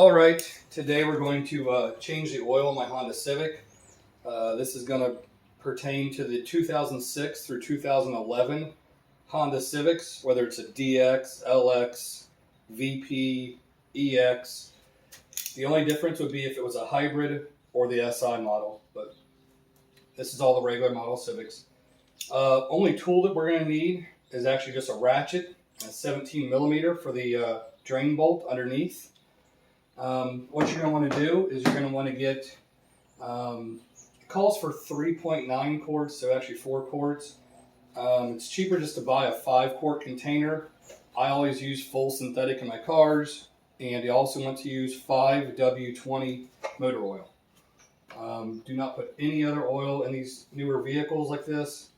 All right, today we're going to change the oil in my Honda Civic. This is going to pertain to the 2006 through 2011 Honda Civics, whether it's a DX, LX, VP, EX. The only difference would be if it was a hybrid or the SI model, but this is all the regular model Civics. Only tool that we're going to need is actually just a ratchet, a 17 millimeter for the drain bolt underneath. What you're going to want to do is you're going to want to get, it calls for 3.9 quarts, so actually 4 quarts. It's cheaper just to buy a 5-quart container. I always use full synthetic in my cars, and you also want to use 5W20 motor oil. Do not put any other oil in these newer vehicles like this.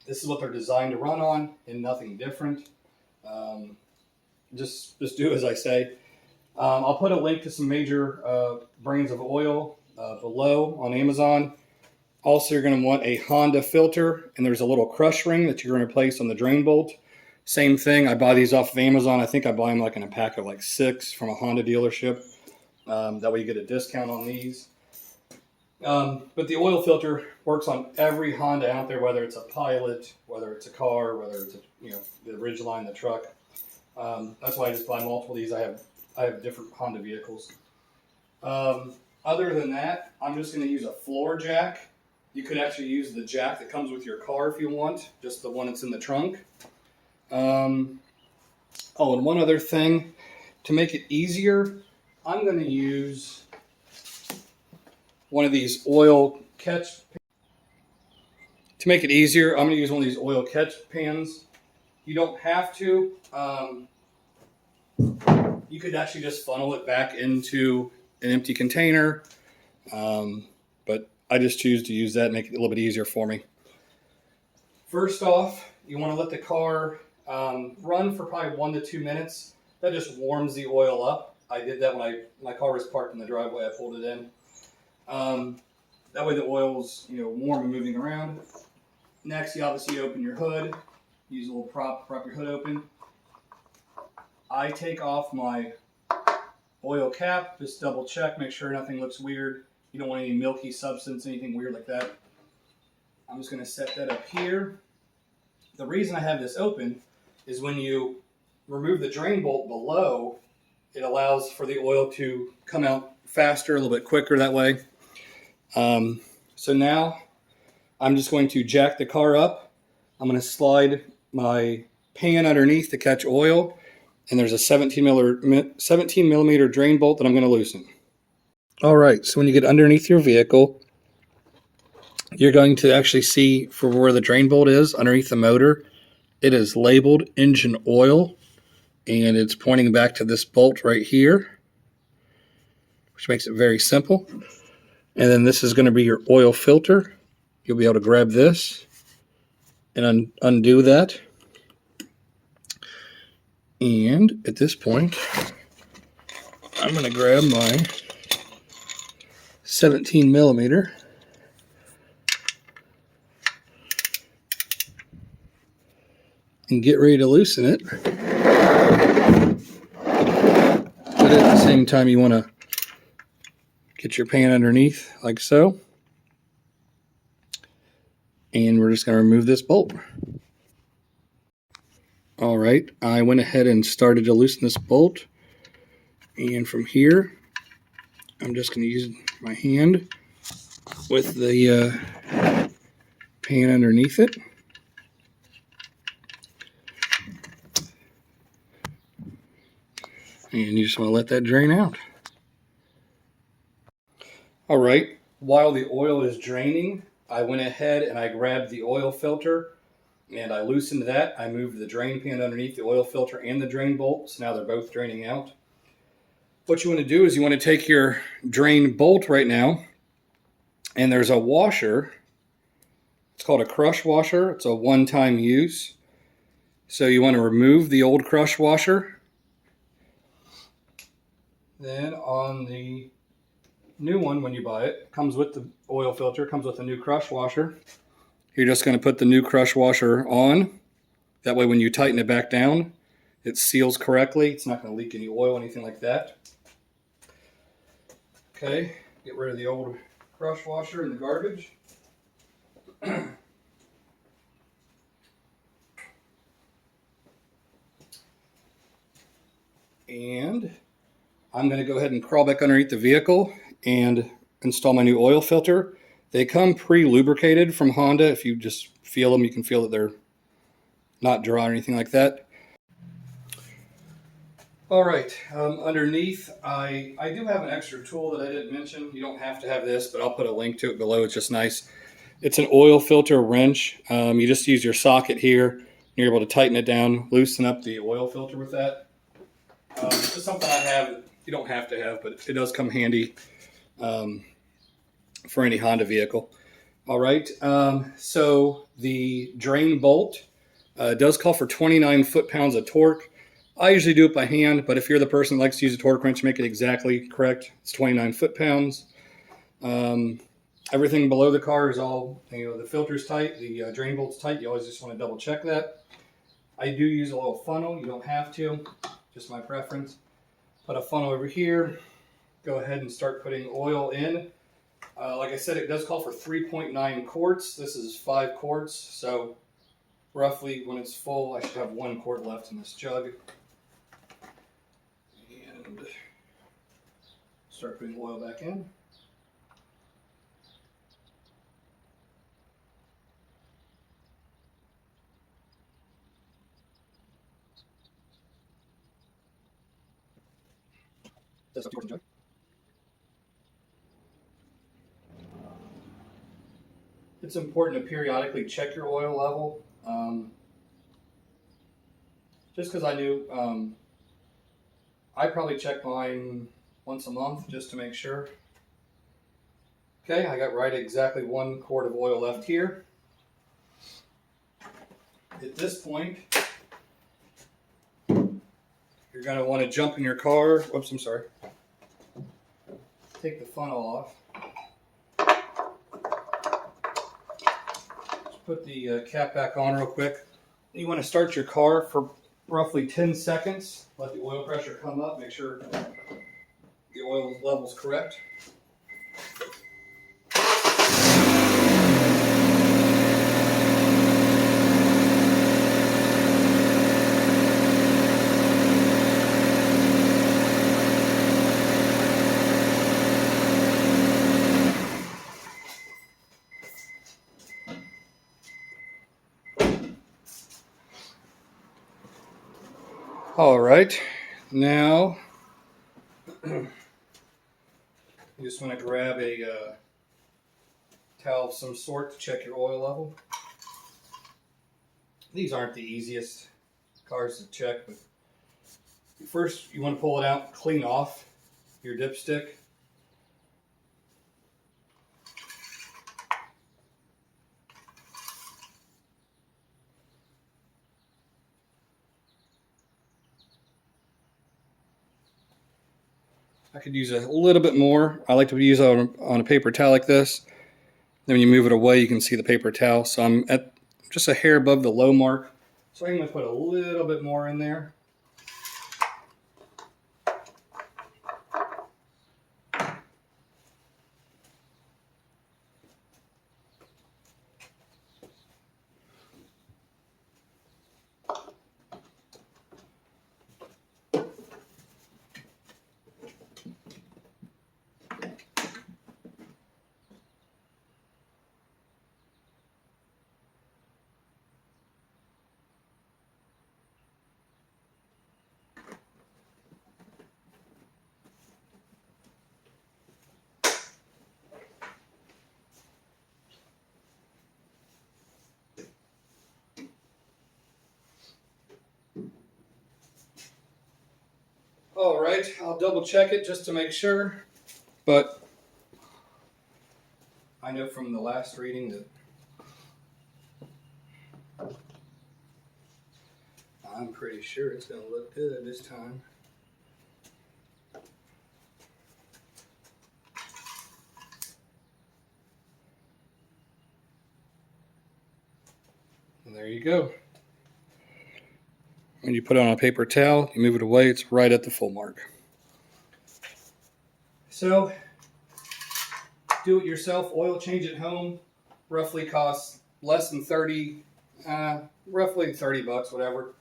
This is what they're designed to run on and nothing different. Just do as I say. I'll put a link to some major brands of oil below on Amazon. Also, you're going to want a Honda filter, and there's a little crush ring that you're going to place on the drain bolt. Same thing, I buy these off of Amazon. I think I buy them like in a pack of like 6 from a Honda dealership. That way you get a discount on these. But the oil filter works on every Honda out there, whether it's a Pilot, whether it's a car, whether it's the Ridgeline, the truck. That's why I just buy multiple of these. I have different Honda vehicles. Other than that, I'm just going to use a floor jack. You could actually use the jack that comes with your car if you want, just the one that's in the trunk. And one other thing, to make it easier, I'm going to use one of these oil catch. To make it easier, I'm going to use one of these oil catch pans. You don't have to. You could actually just funnel it back into an empty container. But I just choose to use that and make it a little bit easier for me. First off, you want to let the car run for probably 1 to 2 minutes. That just warms the oil up. I did that when my car was parked in the driveway. I pulled it in. That way the oil's warm and moving around. Next, you obviously open your hood. Use a little prop your hood open. I take off my oil cap, just double check, make sure nothing looks weird. You don't want any milky substance, anything weird like that. I'm just going to set that up here. The reason I have this open is when you remove the drain bolt below, it allows for the oil to come out faster, a little bit quicker that way. So now I'm just going to jack the car up. I'm going to slide my pan underneath to catch oil, and there's a 17 millimeter drain bolt that I'm going to loosen. All right, so when you get underneath your vehicle, you're going to actually see for where the drain bolt is underneath the motor. It is labeled engine oil, and it's pointing back to this bolt right here, which makes it very simple. And then this is going to be your oil filter. You'll be able to grab this and undo that. And at this point, I'm going to grab my 17 millimeter and get ready to loosen it. But at the same time, you want to get your pan underneath like so. And we're just going to remove this bolt. All right, I went ahead and started to loosen this bolt. And from here, I'm just going to use my hand with the pan underneath it. And you just want to let that drain out. All right, while the oil is draining, I went ahead and I grabbed the oil filter and I loosened that. I moved the drain pan underneath the oil filter and the drain bolt, so now they're both draining out. What you want to do is you want to take your drain bolt right now, and there's a washer. It's called a crush washer. It's a one-time use. So you want to remove the old crush washer. Then on the new one, when you buy it, comes with the oil filter, comes with a new crush washer. You're just going to put the new crush washer on. That way when you tighten it back down, it seals correctly. It's not going to leak any oil, anything like that. Okay, get rid of the old crush washer in the garbage. And I'm going to go ahead and crawl back underneath the vehicle and install my new oil filter. They come pre-lubricated from Honda. If you just feel them, you can feel that they're not dry or anything like that. All right, underneath, I do have an extra tool that I didn't mention. You don't have to have this, but I'll put a link to it below. It's just nice. It's an oil filter wrench. You just use your socket here. You're able to tighten it down, loosen up the oil filter with that. It's just something I have. You don't have to have, but it does come handy for any Honda vehicle. All right, so the drain bolt does call for 29 foot-pounds of torque. I usually do it by hand, but if you're the person that likes to use a torque wrench, make it exactly correct. It's 29 foot-pounds. Everything below the car is all, the filter's tight, the drain bolt's tight. You always just want to double check that. I do use a little funnel. You don't have to, just my preference. Put a funnel over here. Go ahead and start putting oil in. Like I said, it does call for 3.9 quarts. This is 5 quarts, so roughly when it's full, I should have 1 quart left in this jug. And start putting oil back in. It's important to periodically check your oil level. Just because I knew, I probably check mine once a month just to make sure. Okay, I got right exactly 1 quart of oil left here. At this point, you're going to want to jump in your car. Whoops, I'm sorry. Take the funnel off. Just put the cap back on real quick. You want to start your car for roughly 10 seconds. Let the oil pressure come up. Make sure the oil level is correct. All right, now you just want to grab a towel of some sort to check your oil level. These aren't the easiest cars to check, but first you want to pull it out, clean off your dipstick. I could use a little bit more. I like to use it on a paper towel like this. Then when you move it away, you can see the paper towel. So I'm at just a hair above the low mark. So I'm going to put a little bit more in there. All right, I'll double check it just to make sure, but I know from the last reading that I'm pretty sure it's going to look good this time. And there you go. When you put it on a paper towel, you move it away, it's right at the full mark. So, do-it-yourself oil change at home roughly costs less than roughly 30 bucks, whatever,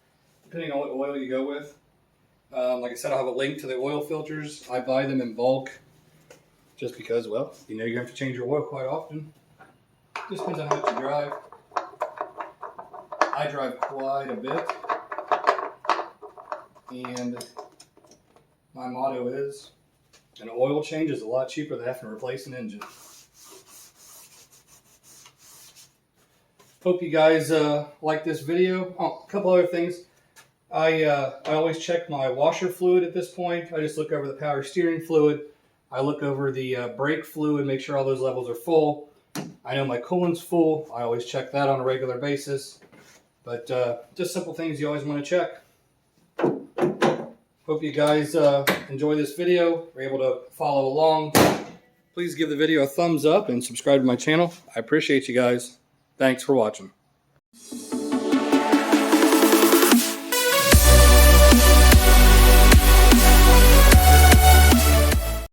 depending on what oil you go with. Like I said, I'll have a link to the oil filters. I buy them in bulk just because, well, you know, you have to change your oil quite often. Just depends on how much you drive. I drive quite a bit. And my motto is, an oil change is a lot cheaper than having to replace an engine. Hope you guys like this video. Oh, a couple other things. I always check my washer fluid at this point. I just look over the power steering fluid. I look over the brake fluid, make sure all those levels are full. I know my coolant's full. I always check that on a regular basis. But just simple things you always want to check. Hope you guys enjoy this video, were able to follow along. Please give the video a thumbs up and subscribe to my channel. I appreciate you guys. Thanks for watching.